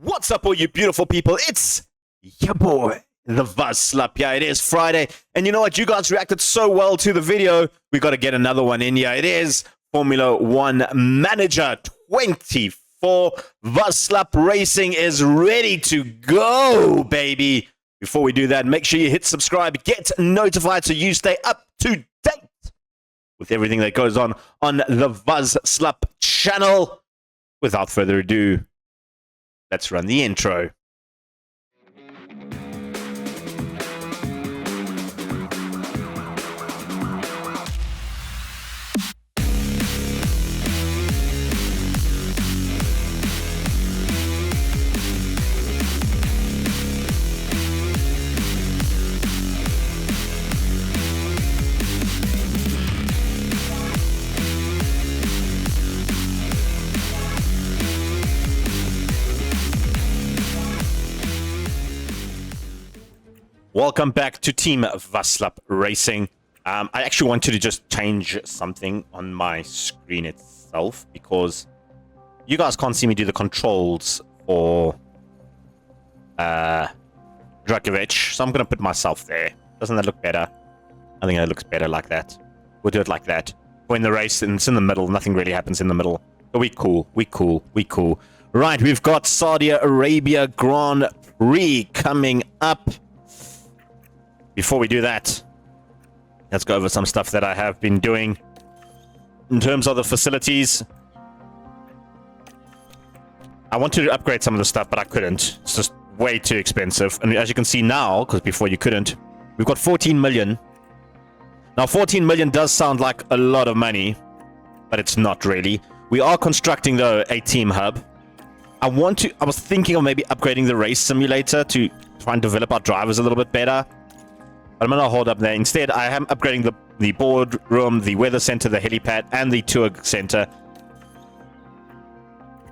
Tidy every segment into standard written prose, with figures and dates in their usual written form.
What's up, all you beautiful people? It's your boy, the Vazslap. Yeah, it is Friday. And you know what? You guys reacted so well to the video. We got to get another one in here. It is Formula 1 Manager 24. Vazslap Racing is ready to go, baby. Before we do that, make sure you hit subscribe, get notified so you stay up to date with everything that goes on the Vazslap channel. Without further ado, let's run the intro. Welcome back to Team Vazslap Racing. I actually wanted to just change something on my screen itself because you guys can't see me do the controls for Drakovic, so I'm going to put myself there. Doesn't that look better? I think that looks better like that. We'll do it like that. We're in the race and it's in the middle. Nothing really happens in the middle. But we cool. Right, we've got Saudi Arabia Grand Prix coming up. Before we do that, let's go over some stuff that I have been doing in terms of the facilities. I wanted to upgrade some of the stuff, but I couldn't. It's just way too expensive. And as you can see now, because before you couldn't, we've got 14 million. Now, 14 million does sound like a lot of money, but it's not really. We are constructing, though, a team hub. I was thinking of maybe upgrading the race simulator to try and develop our drivers a little bit better. I'm going to hold up there. Instead, I am upgrading the boardroom, the weather center, the helipad, and the tour center.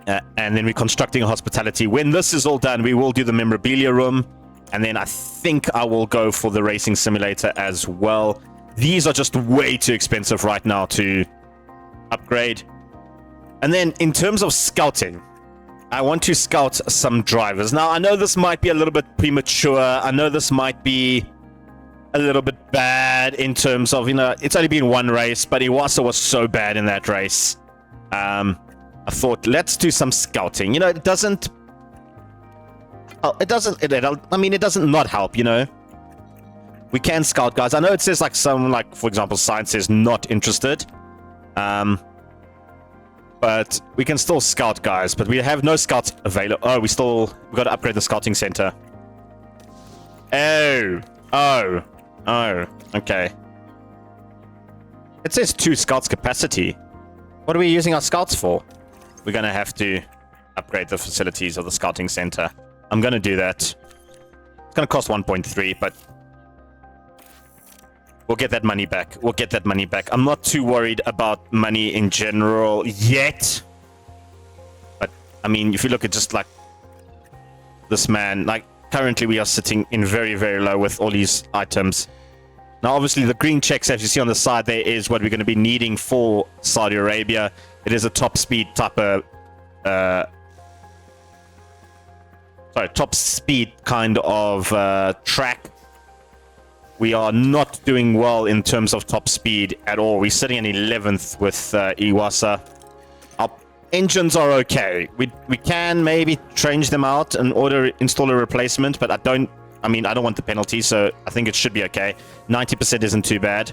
And then we're constructing a hospitality. When this is all done, we will do the memorabilia room. And then I think I will go for the racing simulator as well. These are just way too expensive right now to upgrade. And then in terms of scouting, I want to scout some drivers. Now, I know this might be a little bit premature. I know this might be a little bit bad in terms of, you know, it's only been one race, but Iwasa was so bad in that race. I thought, let's do some scouting. You know, it doesn't not help, you know. We can scout guys. I know it says like for example, Science says not interested. But we can still scout guys, but we have no scouts available. Oh, we've got to upgrade the scouting center. Oh, okay. It says 2 scouts capacity. What are we using our scouts for? We're going to have to upgrade the facilities of the scouting center. I'm going to do that. It's going to cost 1.3, but we'll get that money back. I'm not too worried about money in general yet. But, I mean, if you look at just like this man, like currently we are sitting in very, very low with all these items. Now, obviously, the green checks, as you see on the side there, is what we're going to be needing for Saudi Arabia. It is a top speed type of... top speed kind of track. We are not doing well in terms of top speed at all. We're sitting in 11th with Iwasa. Our engines are okay. We can maybe change them out and install a replacement, but I don't want the penalty, so I think it should be okay. 90% isn't too bad.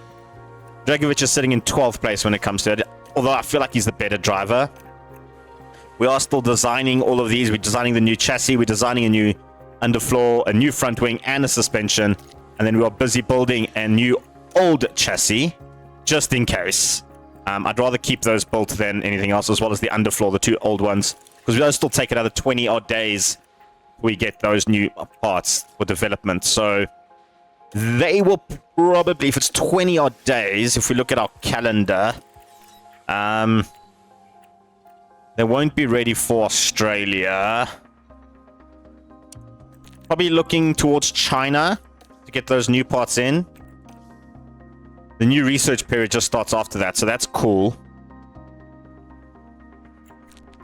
Dragovic is sitting in 12th place when it comes to it, although I feel like he's the better driver. We are still designing all of these. We're designing the new chassis. We're designing a new underfloor, a new front wing, and a suspension. And then we are busy building a new old chassis, just in case. I'd rather keep those built than anything else, as well as the underfloor, the 2 old ones, because we'll still take another 20-odd days we get those new parts for development. So they will probably, if it's 20-odd days, if we look at our calendar, they won't be ready for Australia. Probably looking towards China to get those new parts in. The new research period just starts after that, so that's cool.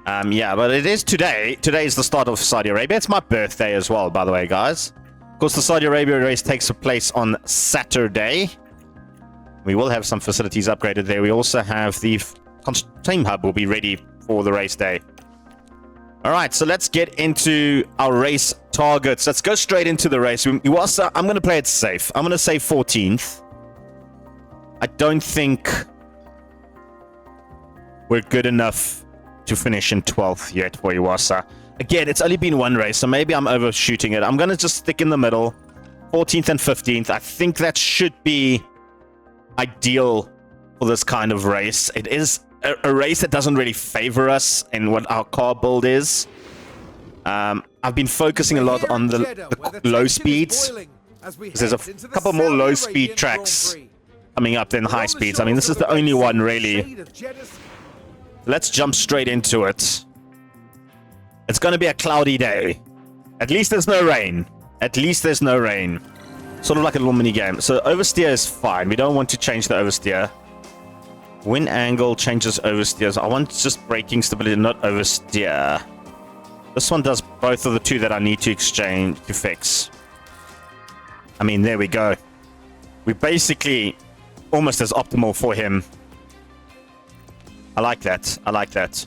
Yeah, but it is today. Today is the start of Saudi Arabia. It's my birthday as well, by the way, guys. Of course, the Saudi Arabia race takes place on Saturday. We will have some facilities upgraded there. We also have the team hub will be ready for the race day. All right, so let's get into our race targets. Let's go straight into the race. I'm going to play it safe. I'm going to say 14th. I don't think we're good enough to finish in 12th yet for Iwasa. Again, it's only been one race, so maybe I'm overshooting it. I'm going to just stick in the middle. 14th and 15th. I think that should be ideal for this kind of race. It is a race that doesn't really favor us in what our car build is. I've been focusing a lot on the low speeds. There's a couple more low speed tracks coming up than high speeds. I mean, this is the only one really. Let's jump straight into it. It's going to be a cloudy day. At least there's no rain. At least there's no rain. Sort of like a little mini game. So oversteer is fine. We don't want to change the oversteer. Wind angle changes oversteers. I want just braking stability, not oversteer. This one does both of the two that I need to fix. I mean, there we go. We're basically almost as optimal for him. I like that. I like that.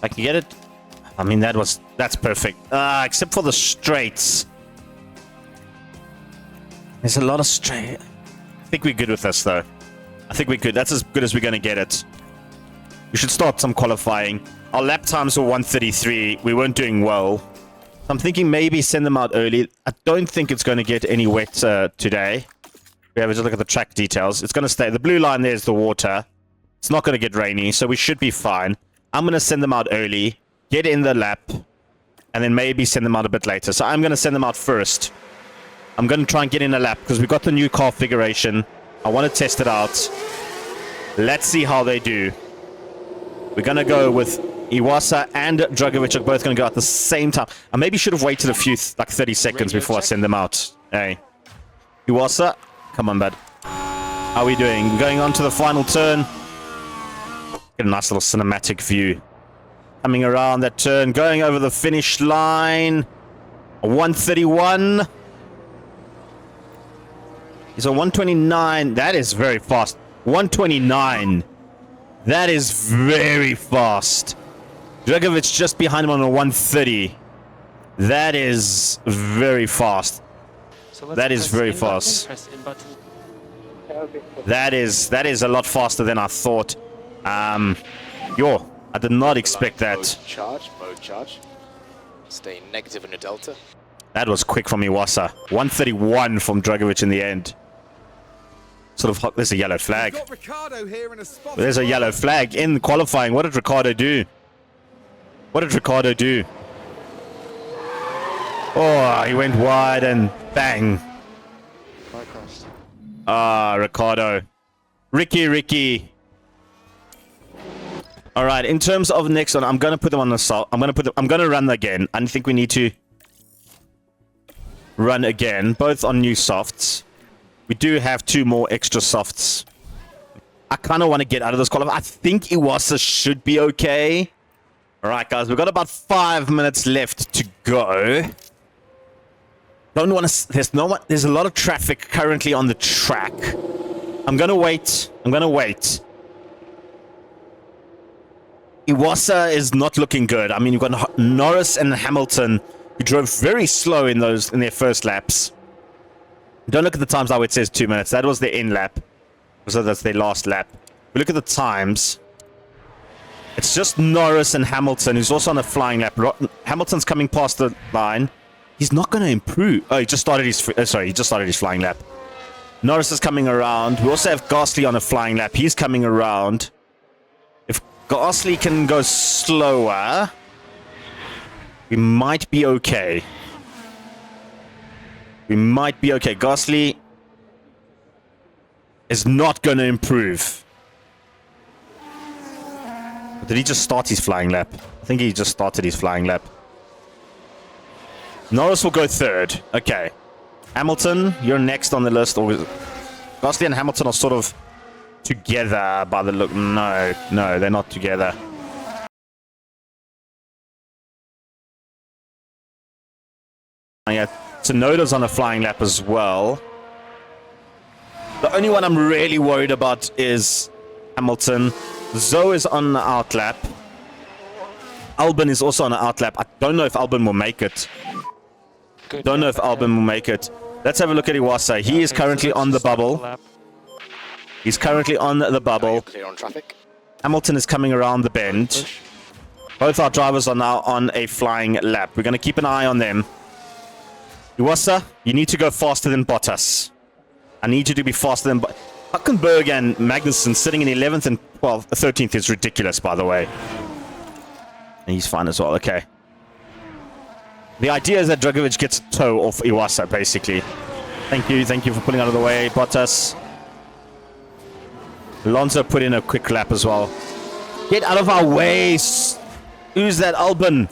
I can get it. I mean, that's perfect. Except for the straights. There's a lot of straight. I think we're good with this, though. I think we're good. That's as good as we're going to get it. We should start some qualifying. Our lap times were 1:33. We weren't doing well. So I'm thinking maybe send them out early. I don't think it's going to get any wet today. We have a look at the track details. It's going to stay. The blue line there is the water. It's not going to get rainy, so we should be fine. I'm going to send them out early, get in the lap, and then maybe send them out a bit later. So I'm going to send them out first. I'm going to try and get in a lap because we've got the new car configuration. I want to test it out. Let's see how they do. We're going to go with Iwasa and Dragovic are both going to go at the same time. I maybe should have waited a few, like 30 seconds before I send them out. Hey. Iwasa, come on, bud. How are we doing? Going on to the final turn. Get a nice little cinematic view. Coming around that turn, going over the finish line. 131. He's a 129. That is very fast. 129. That is very fast. Dragovic just behind him on a 130. That is very fast. So that is very fast. That is a lot faster than I thought. I did not expect that. Mode charge. Stay negative in the delta. That was quick from Iwasa. 131 from Dragovic in the end. Sort of, there's a yellow flag. There's a yellow flag in qualifying. What did Ricardo do? What did Ricardo do? Oh, he went wide and bang. Ricardo. Ricky. All right, in terms of next one, I'm going to put them on the salt. I'm going to run again. I think we need to run again, both on new softs. We do have 2 more extra softs. I kind of want to get out of this qualify. I think Iwasa should be okay. All right, guys, we've got about 5 minutes left to go. Don't want to. There's a lot of traffic currently on the track. I'm gonna wait. Iwasa is not looking good. I mean, you've got Norris and Hamilton who drove very slow in their first laps. Don't look at the times how it says 2 minutes. That was their in lap. So that's their last lap. We look at the times. It's just Norris and Hamilton, who's also on a flying lap. Hamilton's coming past the line. He's not going to improve. Oh, he just started his flying lap. Norris is coming around. We also have Gasly on a flying lap. He's coming around. If Gasly can go slower, we might be okay. Gasly is not going to improve. Did he just start his flying lap? I think he just started his flying lap. Norris will go third. Okay. Hamilton, you're next on the list. Gasly and Hamilton are sort of together by the look. No, they're not together. Tsunoda's on a flying lap as well. The only one I'm really worried about is Hamilton. Zoe is on the out lap. Albon is also on an out lap. I don't know if Albon will make it. Don't know if Albon will make it. Let's have a look at Iwasa. He is currently on the bubble. He's currently on the bubble. Clear on traffic. Hamilton is coming around the bend. Both our drivers are now on a flying lap. We're going to keep an eye on them. Iwasa, you need to go faster than Bottas. I need you to be faster than Hülkenberg and Magnussen sitting in 11th and 12th, 13th is ridiculous, by the way. And he's fine as well. Okay. The idea is that Dragovic gets a toe off Iwasa, basically. Thank you for pulling out of the way, Bottas. Alonso put in a quick lap as well. Get out of our way! Who's that, Albon?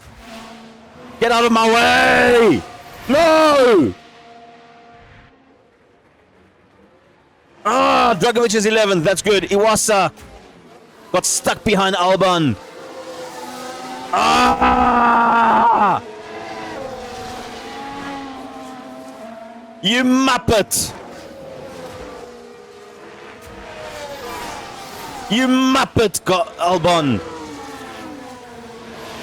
Get out of my way! No! Ah, Dragovic is 11th. That's good. Iwasa got stuck behind Albon. Ah! You muppet! You muppet, got Albon.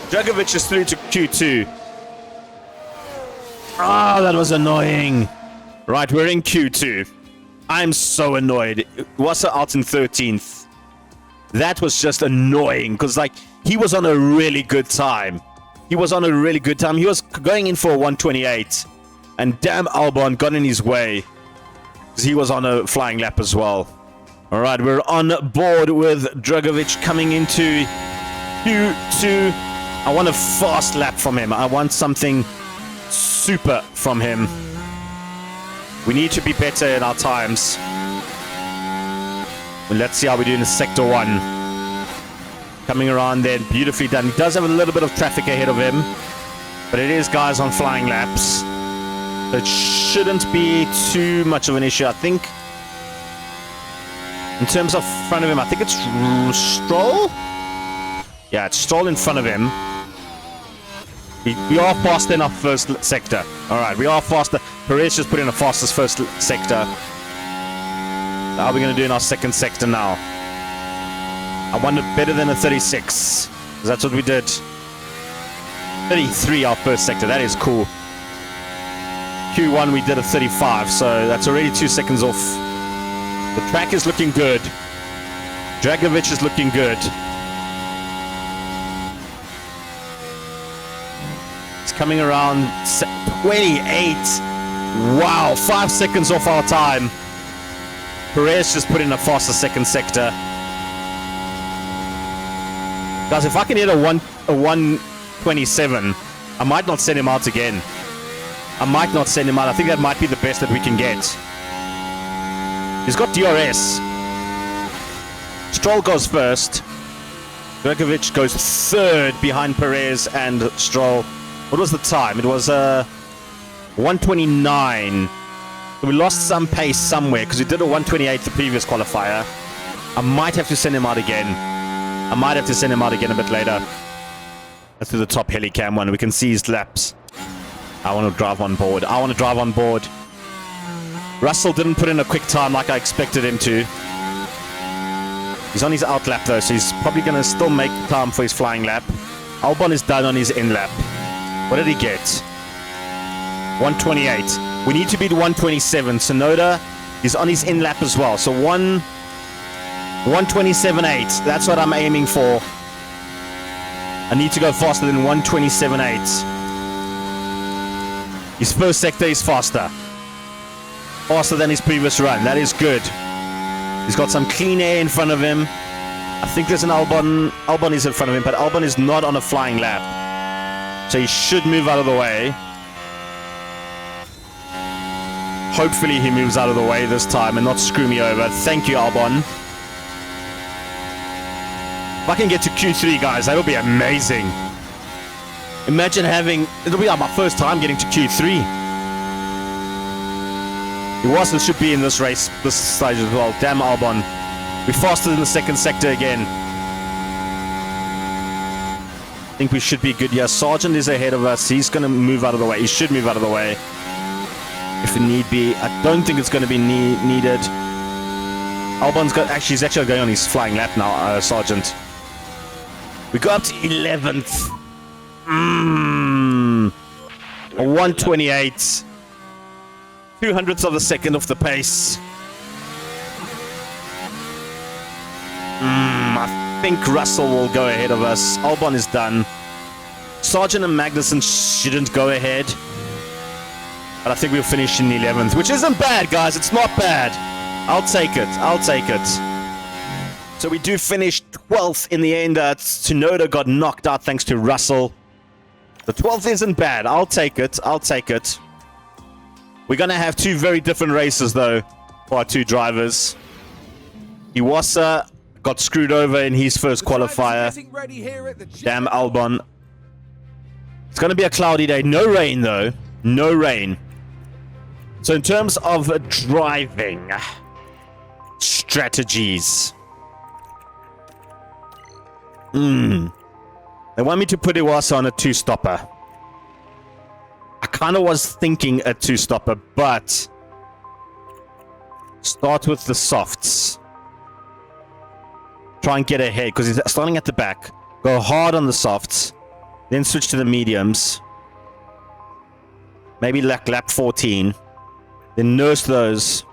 Dragovic is through to Q2. Ah, that was annoying. Right, we're in Q2. I'm so annoyed. Iwasa out in 13th. That was just annoying because, like, he was on a really good time. He was going in for a 128. And damn, Albon got in his way. Because he was on a flying lap as well. All right, we're on board with Dragovic coming into Q2. I want a fast lap from him. I want something super from him. We need to be better in our times. Well, let's see how we do in Sector 1. Coming around there, beautifully done. He does have a little bit of traffic ahead of him. But it is guys on flying laps. So it shouldn't be too much of an issue, I think. In terms of front of him, I think it's Stroll? Yeah, it's Stroll in front of him. We are faster in our first sector. Alright, we are faster. Perez just put in the fastest first sector. How are we going to do in our second sector now? I want it better than a 36. Because that's what we did. 33 our first sector. That is cool. Q1 we did a 35. So that's already 2 seconds off. The track is looking good. Dragovic is looking good. It's coming around 28. Wow, 5 seconds off our time. Perez just put in a faster second sector. Guys, if I can hit a 127, I might not send him out again. I might not send him out. I think that might be the best that we can get. He's got DRS. Stroll goes first. Dragovic goes third behind Perez and Stroll. What was the time? It was 129. So we lost some pace somewhere because we did a 128 the previous qualifier. I might have to send him out again. A bit later. Let's do the top helicam one. We can see his laps. I want to drive on board. Russell didn't put in a quick time like I expected him to. He's on his out lap though, so he's probably going to still make time for his flying lap. Albon is done on his in lap. What did he get? 128. We need to beat 127. Tsunoda is on his in lap as well. So 127.8. That's what I'm aiming for. I need to go faster than 127.8. His first sector is faster. Faster than his previous run. That is good. He's got some clean air in front of him. I think there's an Albon. Albon is in front of him, but Albon is not on a flying lap. So he should move out of the way. Hopefully he moves out of the way this time and not screw me over. Thank you, Albon. If I can get to Q3, guys, that'll be amazing. Imagine having... It'll be like my first time getting to Q3. He should be in this race, this stage as well. Damn, Albon. We're faster than the second sector again. I think we should be good here. Sargent is ahead of us. He's going to move out of the way. He should move out of the way. if it need be. I don't think it's going to be needed. Albon's got he's actually going on his flying lap now, Sergeant. We go up to 11th. A 128. 200ths of a second off the pace. I think Russell will go ahead of us. Albon is done. Sargent and Magnussen shouldn't go ahead. But I think we'll finish in 11th, which isn't bad, guys. It's not bad. I'll take it. I'll take it. So we do finish 12th in the end. Tsunoda got knocked out thanks to Russell. The 12th isn't bad. I'll take it. I'll take it. We're going to have two very different races, though, for our two drivers. Iwasa got screwed over in his first qualifier. Damn Albon. It's going to be a cloudy day. No rain, though. No rain. So in terms of driving strategies. They want me to put Iwasa on a two-stopper. I kind of was thinking a two-stopper, but start with the softs. Try and get ahead, because he's starting at the back. Go hard on the softs. Then switch to the mediums. Maybe lap 14. Then nurse those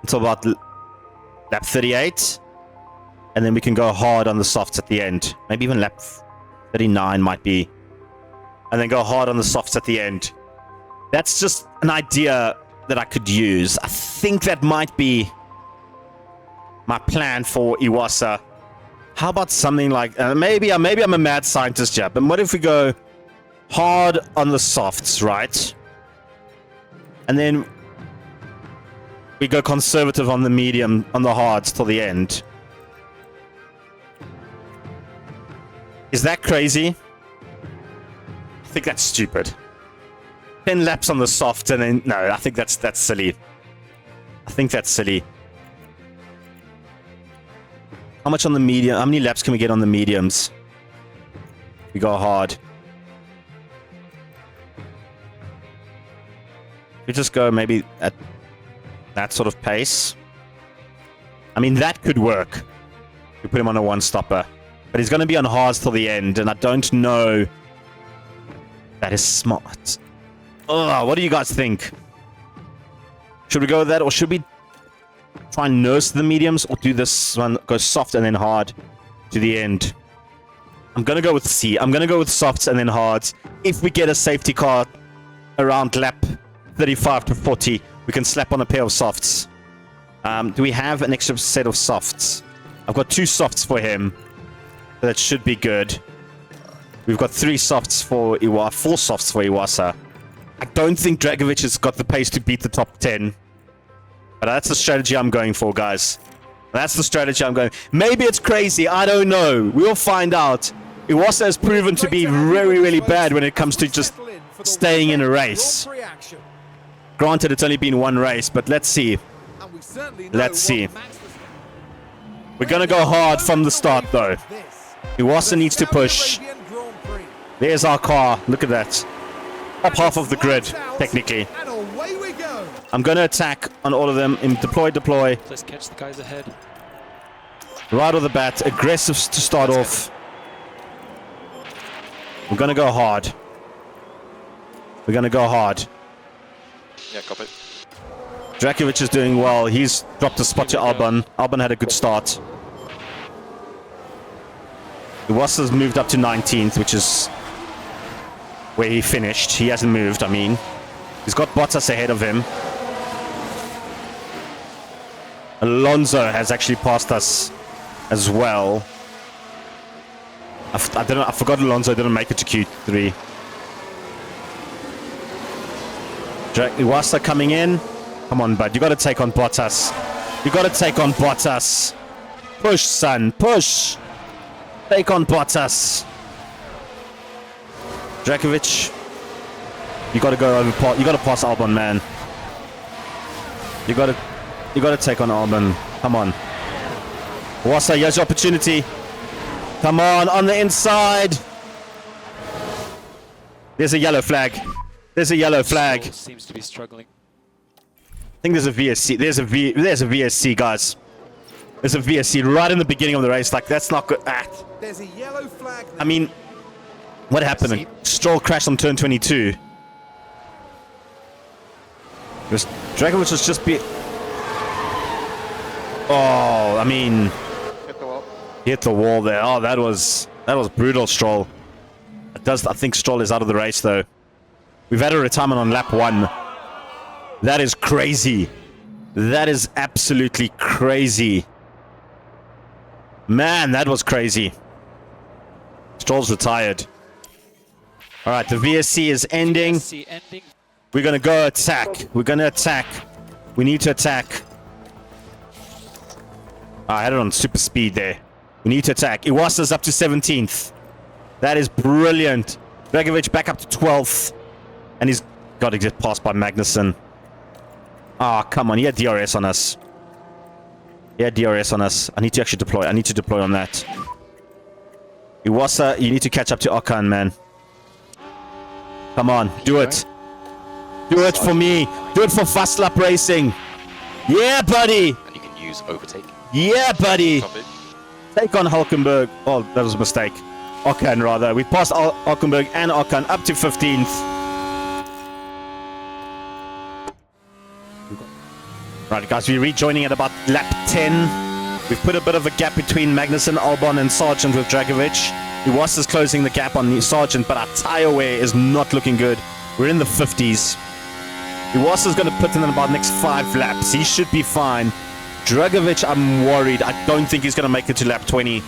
until about lap 38. And then we can go hard on the softs at the end. Maybe even lap 39 might be. And then go hard on the softs at the end. That's just an idea that I could use. I think that might be my plan for Iwasa. How about something like... maybe I'm a mad scientist here, but what if we go hard on the softs, right? And then we go conservative on the medium, on the hards till the end. Is that crazy? I think that's stupid. 10 laps on the soft and then... No, I think that's silly. I think that's silly. How much on the medium? How many laps can we get on the mediums? We go hard. We just go maybe at that sort of pace. I mean, that could work. We put him on a one-stopper. But he's going to be on hards till the end, and I don't know... That is smart. Ugh, what do you guys think? Should we go with that, or should we try and nurse the mediums, or do this one, go soft and then hard to the end? I'm going to go with C. I'm going to go with softs and then hards. If we get a safety car around lap 35 to 40, we can slap on a pair of softs. Do we have an extra set of softs? I've got 2 softs for him. So that should be good. We've got 3 softs for Iwasa, 4 softs for Iwasa. I don't think Dragovic has got the pace to beat the top 10. But that's the strategy I'm going for, guys. That's the strategy I'm going. Maybe it's crazy. I don't know. We'll find out. Iwasa has proven to be really, really bad when it comes to just staying in a race. Granted, it's only been 1 race, but let's see. Let's see. We're going to go hard from the start, though. Iwasa needs to push. There's our car. Look at that. Top half of the grid, technically. I'm going to attack on all of them. In deploy. Let's catch the guys ahead. Right off the bat. Aggressive to start off. We're going to go hard. We're going to go hard. Yeah, copy. Drakovic is doing well. He's dropped a spot to Albon. Albon had a good start. Iwasa's moved up to 19th, which is where he finished. He hasn't moved, I mean. He's got Bottas ahead of him. Alonso has actually passed us as well. I forgot Alonso didn't make it to Q3. Iwasa coming in. Come on, bud. You got to take on Bottas. You got to take on Bottas. Push, son. Push. Take on Bottas. Drakovic. You got to go over. You got to pass Albon, man. You got to take on Albon. Come on. Iwasa, here's your opportunity. Come on the inside. There's a yellow flag. There's a yellow flag. Stroll seems to be struggling. I think there's a VSC. There's a VSC, guys. There's a VSC right in the beginning of the race. Like, that's not good. There's a yellow flag. I mean, what happened? Stroll crashed on turn 22. Dragovic was just be... Oh, I mean... Hit the wall. Hit the wall there. Oh, that was brutal, Stroll. I think Stroll is out of the race, though. We've had a retirement on lap 1. That is crazy. That is absolutely crazy. Man, that was crazy. Stroll's retired. Alright, the VSC is ending. VSC ending. We're gonna go attack. We're gonna attack. We need to attack. I had it on super speed there. We need to attack. Iwasa's up to 17th. That is brilliant. Dragovic back up to 12th. And he's got to get passed by Magnussen. Ah, come on. He had DRS on us. He had DRS on us. I need to actually deploy. I need to deploy on that. Iwasa, you need to catch up to Okan, man. Come on. Do it. Do it for me. Do it for Vazslap Racing. Yeah, buddy. And you can use overtake. Yeah, buddy. Stoppage. Take on Hulkenberg. Oh, that was a mistake. Okan, rather. We passed Hulkenberg and Okan up to 15th. Right, guys, we're rejoining at about lap 10. We've put a bit of a gap between Magnussen, Albon, and Sargent with Dragovic. Iwasa's closing the gap on Sargent, but our tire wear is not looking good. We're in the 50s. Iwasa's going to put in about the next 5 laps. He should be fine. Dragovic, I'm worried. I don't think he's going to make it to lap 20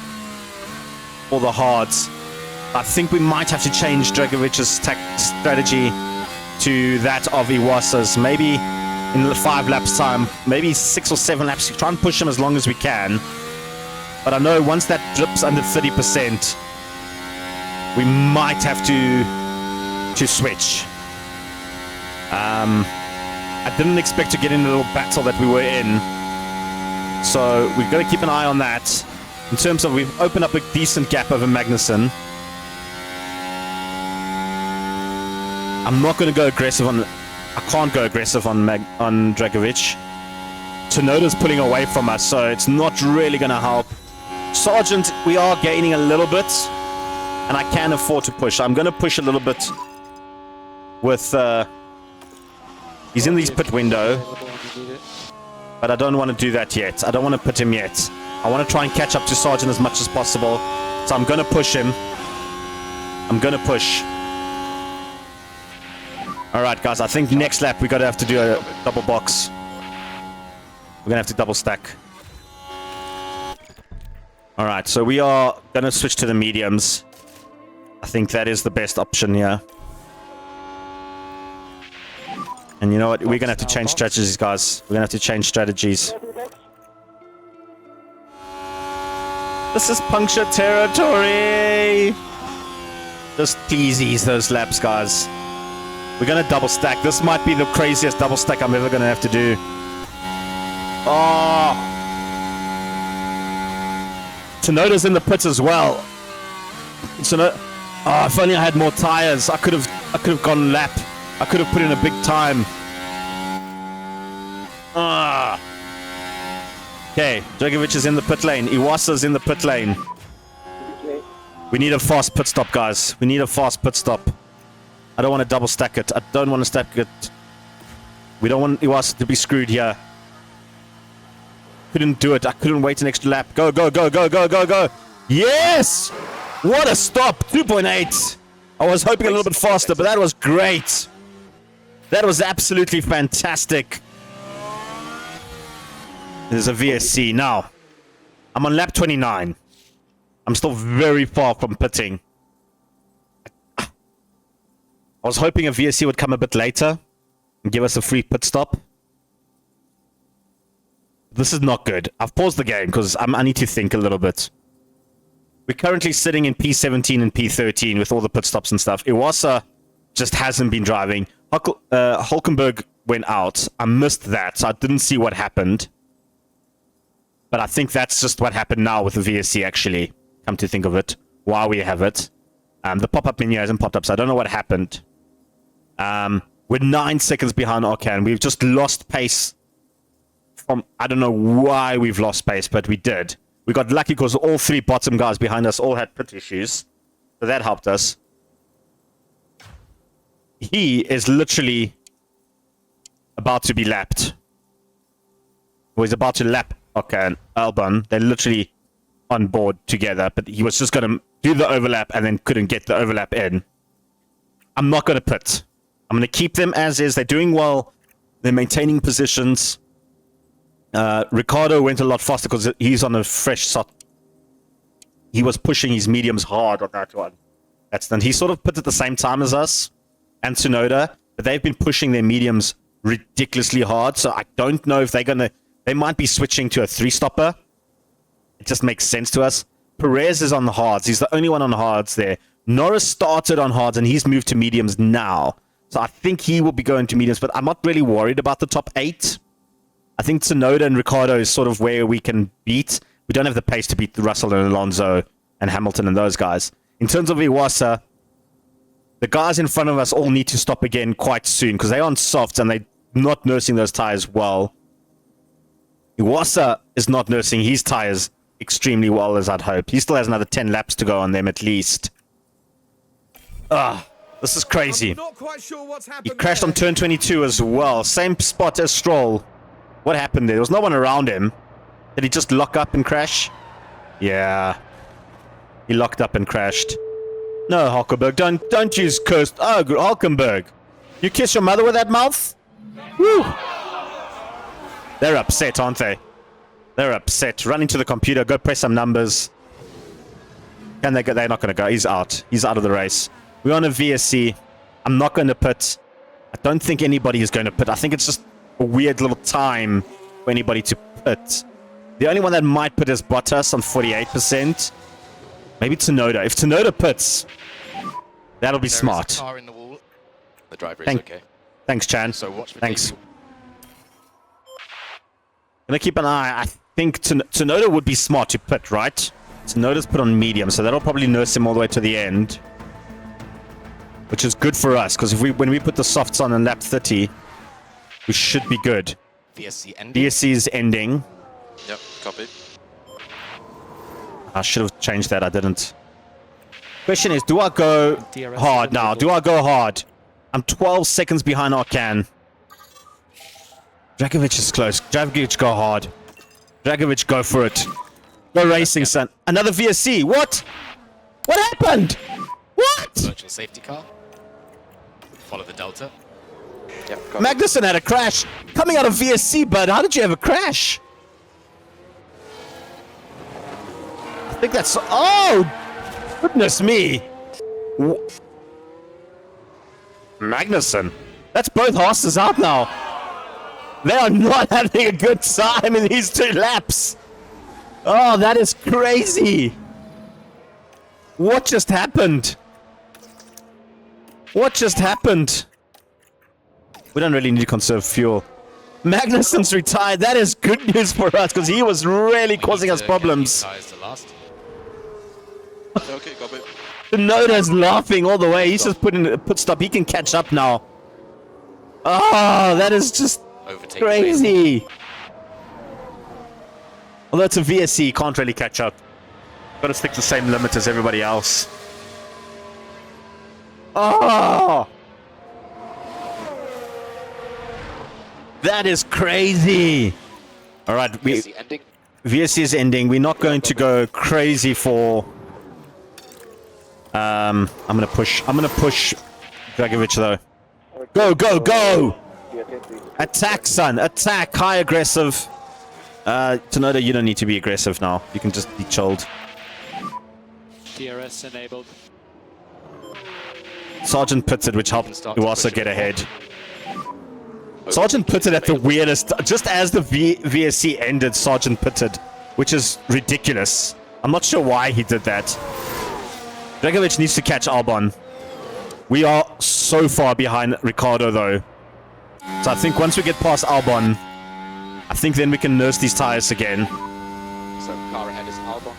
for the hards. I think we might have to change Dragovic's strategy to that of Iwasa's. Maybe in the 5 laps time, maybe 6 or 7 laps. Try and push him as long as we can. But I know once that drips under 30%, we might have to switch. I didn't expect to get in the little battle that we were in. So we've got to keep an eye on that. In terms of, we've opened up a decent gap over Magnussen. I'm not going to go aggressive on... I can't go aggressive on Dragovic. Tsunoda's pulling away from us, so it's not really going to help. Sargent, we are gaining a little bit. And I can afford to push. I'm going to push a little bit with... he's in his pit window. But I don't want to do that yet. I don't want to put him yet. I want to try and catch up to Sargent as much as possible. So I'm going to push him. I'm going to push. Alright, guys. I think next lap we're going to have to do a double box. We're going to have to double stack. Alright, so we are going to switch to the mediums. I think that is the best option here. And you know what? We're going to have to change strategies, guys. We're going to have to change strategies. This is puncture territory. Just please ease those laps, guys. We're going to double stack. This might be the craziest double stack I'm ever going to have to do. Oh. Tsunoda's in the pits as well. Tsunoda. Oh, if only I had more tires. I could have gone lap. I could have put in a big time. Ah. Okay, Dragovic is in the pit lane. Iwasa's in the pit lane. We need a fast pit stop, guys. We need a fast pit stop. I don't want to double stack it. I don't want to stack it. We don't want Iwasa to be screwed here. Couldn't do it. I couldn't wait an extra lap. Go, go, go, go, go, go, go. Yes! What a stop. 2.8. I was hoping a little bit faster, but that was great. That was absolutely fantastic. There's a VSC. Now, I'm on lap 29. I'm still very far from pitting. I was hoping a VSC would come a bit later and give us a free pit stop. This is not good. I've paused the game because I need to think a little bit. We're currently sitting in P17 and P13 with all the pit stops and stuff. Iwasa just hasn't been driving. Hulkenberg went out. I missed that, so I didn't see what happened. But I think that's just what happened now with the VSC, actually. Come to think of it. While we have it. The pop-up menu hasn't popped up, so I don't know what happened. We're 9 seconds behind Arcan. We've just lost pace from... I don't know why we've lost pace, but we did. We got lucky because all 3 bottom guys behind us all had pit issues. So that helped us. He is literally about to be lapped. Or he's about to lap Arcan, Albon. They're literally on board together, but he was just going to do the overlap and then couldn't get the overlap in. I'm not going to pit. I'm going to keep them as is. They're doing well. They're maintaining positions. Ricardo went a lot faster because he's on a fresh shot. He was pushing his mediums hard on that one. That's done. He sort of put at the same time as us and Tsunoda, but they've been pushing their mediums ridiculously hard. So I don't know if they're going to... They might be switching to a 3-stopper. It just makes sense to us. Perez is on the hards. He's the only one on the hards there. Norris started on hards and he's moved to mediums now. So I think he will be going to mediums, but I'm not really worried about the top 8. I think Tsunoda and Ricardo is sort of where we can beat. We don't have the pace to beat Russell and Alonso and Hamilton and those guys. In terms of Iwasa, the guys in front of us all need to stop again quite soon because they're on softs and they're not nursing those tires well. Iwasa is not nursing his tires extremely well as I'd hope. He still has another 10 laps to go on them at least. This is crazy. I'm not quite sure what's happened. He crashed on turn 22 as well. Same spot as Stroll. What happened there? There was no one around him. Did he just lock up and crash? Yeah. He locked up and crashed. No, Hulkenberg, don't use cursed. Oh, Hulkenberg. You kiss your mother with that mouth? Woo! They're upset, aren't they? They're upset. Run into the computer. Go press some numbers. Can they go? They're not going to go. He's out. He's out of the race. We're on a VSC. I'm not going to pit. I don't think anybody is going to pit. I think it's just a weird little time for anybody to pit. The only one that might pit is Bottas on 48%. Maybe Tsunoda. If Tsunoda pits, that'll be smart. Is a car in the wall. The driver is okay. Thanks, Chan. So watch for Thanks. Daisy. Gonna keep an eye. I think Tsunoda would be smart to pit, right? Tsunoda's put on medium, so that'll probably nurse him all the way to the end. Which is good for us, because when we put the softs on in lap 30, we should be good. VSC ending. VSC is ending. Yep, copy. I should have changed that. I didn't. Question is, do I go DRS hard now? Do I go hard? I'm 12 seconds behind Arcan. Dragovic is close. Dragovic, go hard. Dragovic, go for it. Go racing, son. Another VSC. What? What happened? What? Virtual safety car. Follow the Delta. Yep, copy. Magnussen had a crash. Coming out of VSC, bud. How did you have a crash? I think that's... Oh! Goodness me. Magnussen. That's both horses out now. They are not having a good time in these 2 laps. Oh, that is crazy. What just happened? What just happened? We don't really need to conserve fuel. Magnussen's retired. That is good news for us because he was really causing us problems. Okay, copy. Noda's laughing all the way. He's just putting a pit stop. He can catch up now. Oh, that is just Overtake crazy. Although it's a VSC, can't really catch up. Got to stick to the same limit as everybody else. Oh! That is crazy. All right, VSC ending. VSC is ending. We're not going to go crazy for... I'm gonna push Dragovic though. Go, go, go! Attack, son! Attack! High aggressive. Tsunoda, you don't need to be aggressive now. You can just be chilled. DRS enabled. Sergeant pitted, which helped Iwasa get ahead. Sergeant pitted at the weirdest... Just as the VSC ended, Sergeant pitted, which is ridiculous. I'm not sure why he did that. Dragovic needs to catch Albon. We are so far behind Ricardo, though. So I think once we get past Albon, I think then we can nurse these tires again. So car ahead is Albon.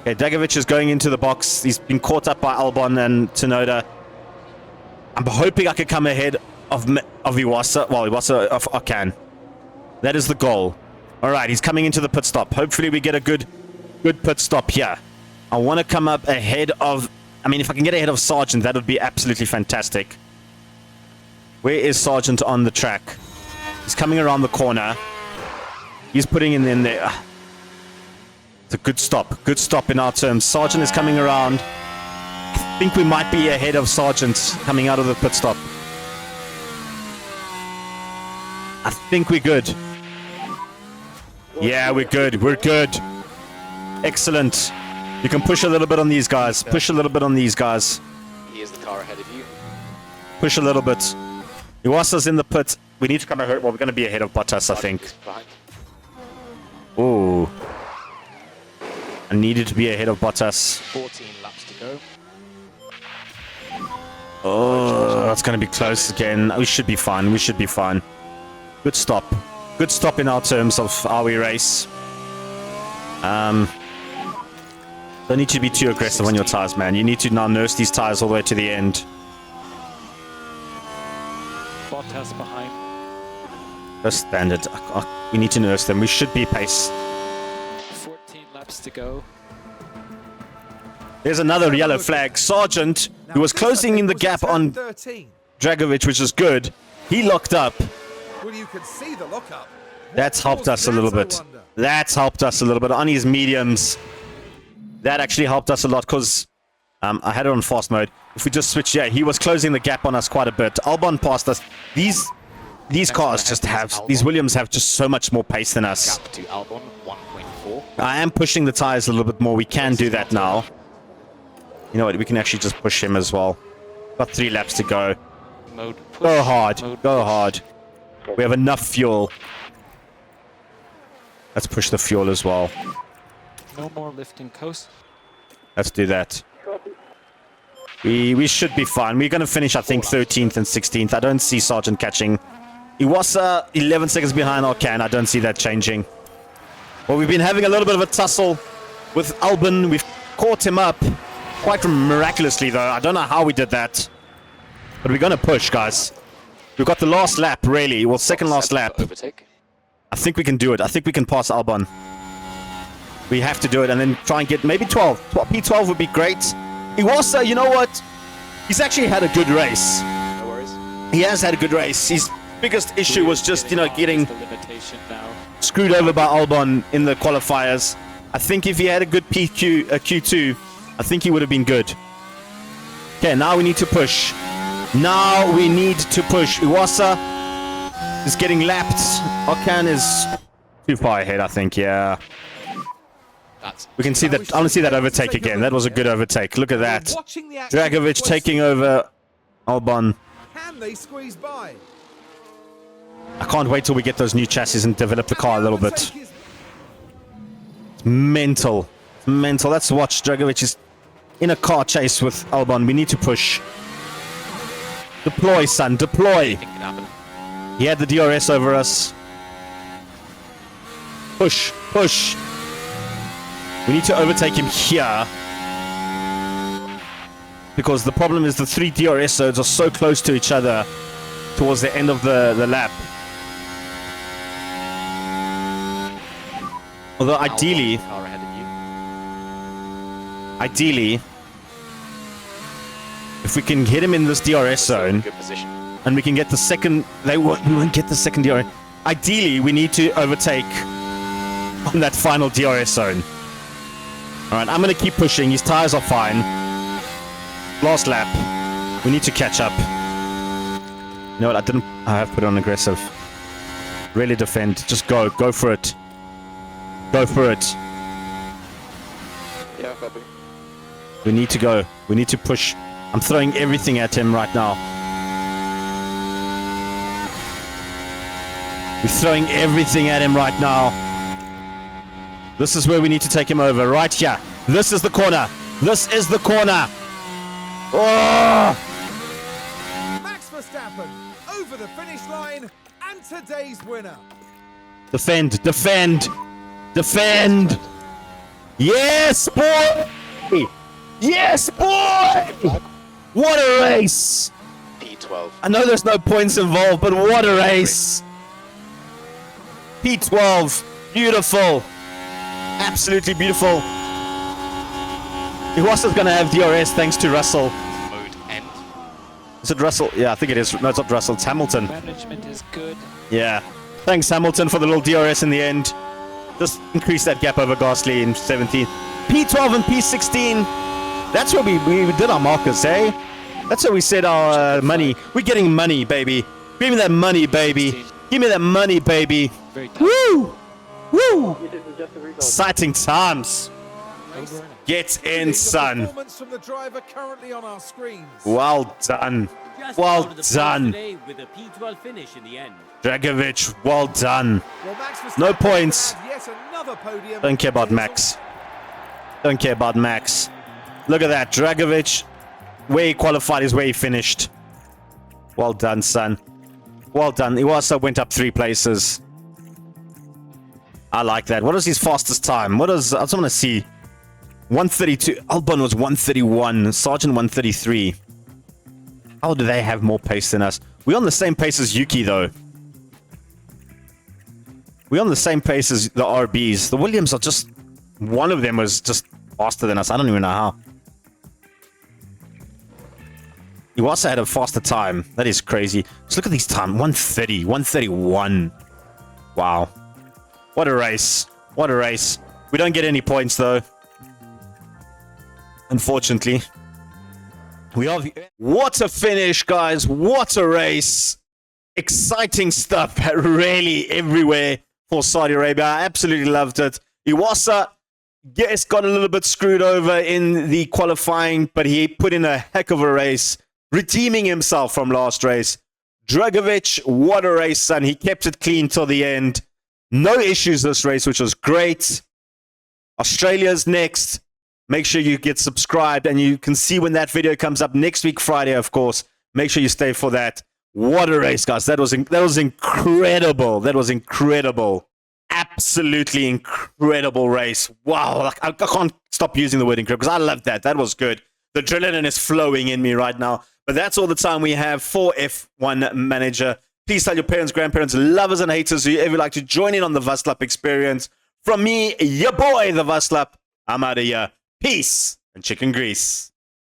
Okay, Dragovic is going into the box. He's been caught up by Albon and Tsunoda. I'm hoping I can come ahead of Iwasa. Well, Iwasa of Okan. That is the goal. All right, he's coming into the pit stop. Hopefully we get a good pit stop here. I want to come up ahead of... I mean, if I can get ahead of Sergeant, that would be absolutely fantastic. Where is Sergeant on the track? He's coming around the corner. He's putting in there. It's a good stop. Good stop in our terms. Sergeant is coming around. I think we might be ahead of Sergeant coming out of the pit stop. I think we're good. Yeah, we're good. We're good. Excellent. You can push a little bit on these guys. Push a little bit on these guys. He is the car ahead of you. Push a little bit. Iwasa's in the pit. We need to come ahead. Well, we're going to be ahead of Bottas, I think. Ooh. I needed to be ahead of Bottas. 14 laps to go. Oh, that's going to be close again. We should be fine. We should be fine. Good stop. Good stop in our terms of how we race. Don't need to be too aggressive on your tires, man. You need to now nurse these tires all the way to the end. Bottas behind. That's standard. We need to nurse them. We should be pace. 14 laps to go. There's another yellow flag. Sergeant, who was closing in the gap on 13. Dragovic, which is good. He locked up. Well, you can see the lockup. That's helped us a little bit. That's helped us a little bit on his mediums. That actually helped us a lot because I had it on fast mode. If we just switch, yeah, he was closing the gap on us quite a bit. Albon passed us. These cars just have, these Williams have just so much more pace than us. Gap to Albon, 1.4. I am pushing the tires a little bit more. We can do that now. You know what? We can actually just push him as well. Got 3 laps to go. Mode push. Go hard. Mode Go push. hard. We have enough fuel. Let's push the fuel as well. No more lifting coast. Let's do that. We should be fine. We're going to finish, I think, 13th and 16th. I don't see Sergeant catching. He was 11 seconds behind Okan. I don't see that changing. Well, we've been having a little bit of a tussle with Albon. We've caught him up quite miraculously, though. I don't know how we did that. But we're going to push, guys. We've got the last lap, really. Well, second last lap. Overtake. I think we can do it. I think we can pass Albon. We have to do it and then try and get maybe 12. P12 would be great. Iwasa, you know what? He's actually had a good race. No worries. He has had a good race. His biggest issue was just, you know, getting The limitation now. screwed over by Albon in the qualifiers. I think if he had a good Q2, I think he would have been good. Okay, now we need to push. Now we need to push. Iwasa is getting lapped. Okan is too far ahead, I think, yeah. That's We can see that. I want to see that overtake again. That was a good overtake. Look at that. Watching the action Dragovic closely. taking over Albon. Can they squeeze by? I can't wait till we get those new chassis and develop the car a little bit. Overtake is- It's mental. It's mental. Let's watch. Dragovic is in a car chase with Albon. We need to push. Deploy, son. Deploy. anything can happen. He had the DRS over us. Push. Push. We need to overtake him here. Because the problem is the 3 DRS zones are so close to each other towards the end of the lap. Although ideally, Albon, car ahead of you. ideally, if we can hit him in this DRS zone Good position. and we can get the second, we won't get the second DRS. Ideally, we need to overtake on that final DRS zone. All right, I'm going to keep pushing. His tires are fine. Last lap. We need to catch up. You know what? I have put it on aggressive. Really defend. Just go. Go for it. Go for it. Yeah, copy. We need to go. We need to push. I'm throwing everything at him right now. We're throwing everything at him right now. This is where we need to take him over. Right here. This is the corner. This is the corner. Oh! Max Verstappen over the finish line and today's winner. Defend. Defend. Defend. Yes, boy. Yes, boy. What a race. P12. I know there's no points involved, but what a race. P12. Beautiful. Absolutely beautiful. Iwasa's going to have DRS thanks to Russell. Mode end. Is it Russell? Yeah, I think it is. No, it's not Russell. It's Hamilton. Management is good. Yeah. Thanks, Hamilton, for the little DRS in the end. Just increase that gap over Gasly in 17. P12 and P16. That's where we did our markers, eh? That's where we said our money. We're getting money, baby. Give me that money, baby. Give me that money, baby. Very tough. Woo! Woo! Exciting times. Get in, son. Performance from the driver currently on our screens. Well done. Just Well out of the done. points today with a P12 finish in the end. Dragovic, well done. Well, Max Verstappen No points. has yet another podium. Don't care about Max. Don't care about Max. Look at that. Dragovic, where he qualified is where he finished. Well done, son. Well done. He also went up 3 places. I like that. What is his fastest time? What is... I just want to see. 132. Albon was 131. Sargent 133. How do they have more pace than us? We're on the same pace as Yuki, though. We're on the same pace as the RBs. The Williams are just... One of them was just faster than us. I don't even know how. You also had a faster time. That is crazy. Just look at these time. 130. 131. Wow. What a race. What a race. We don't get any points, though. Unfortunately. We are... What a finish, guys. What a race. Exciting stuff really everywhere for Saudi Arabia. I absolutely loved it. Iwasa, yes, got a little bit screwed over in the qualifying, but he put in a heck of a race, redeeming himself from last race. Dragovic, what a race, son. He kept it clean till the end. No issues this race, which was great. Australia's next. Make sure you get subscribed, and you can see when that video comes up next week, Friday, of course. Make sure you stay for that. What a race, guys. That was incredible. That was incredible. Absolutely incredible race. Wow. I can't stop using the word incredible because I loved that. That was good. The adrenaline is flowing in me right now. But that's all the time we have for F1 Manager. Please tell your parents, grandparents, lovers, and haters who ever like to join in on the Vazslap experience. From me, your boy, the Vazslap, I'm out of here. Peace and chicken grease.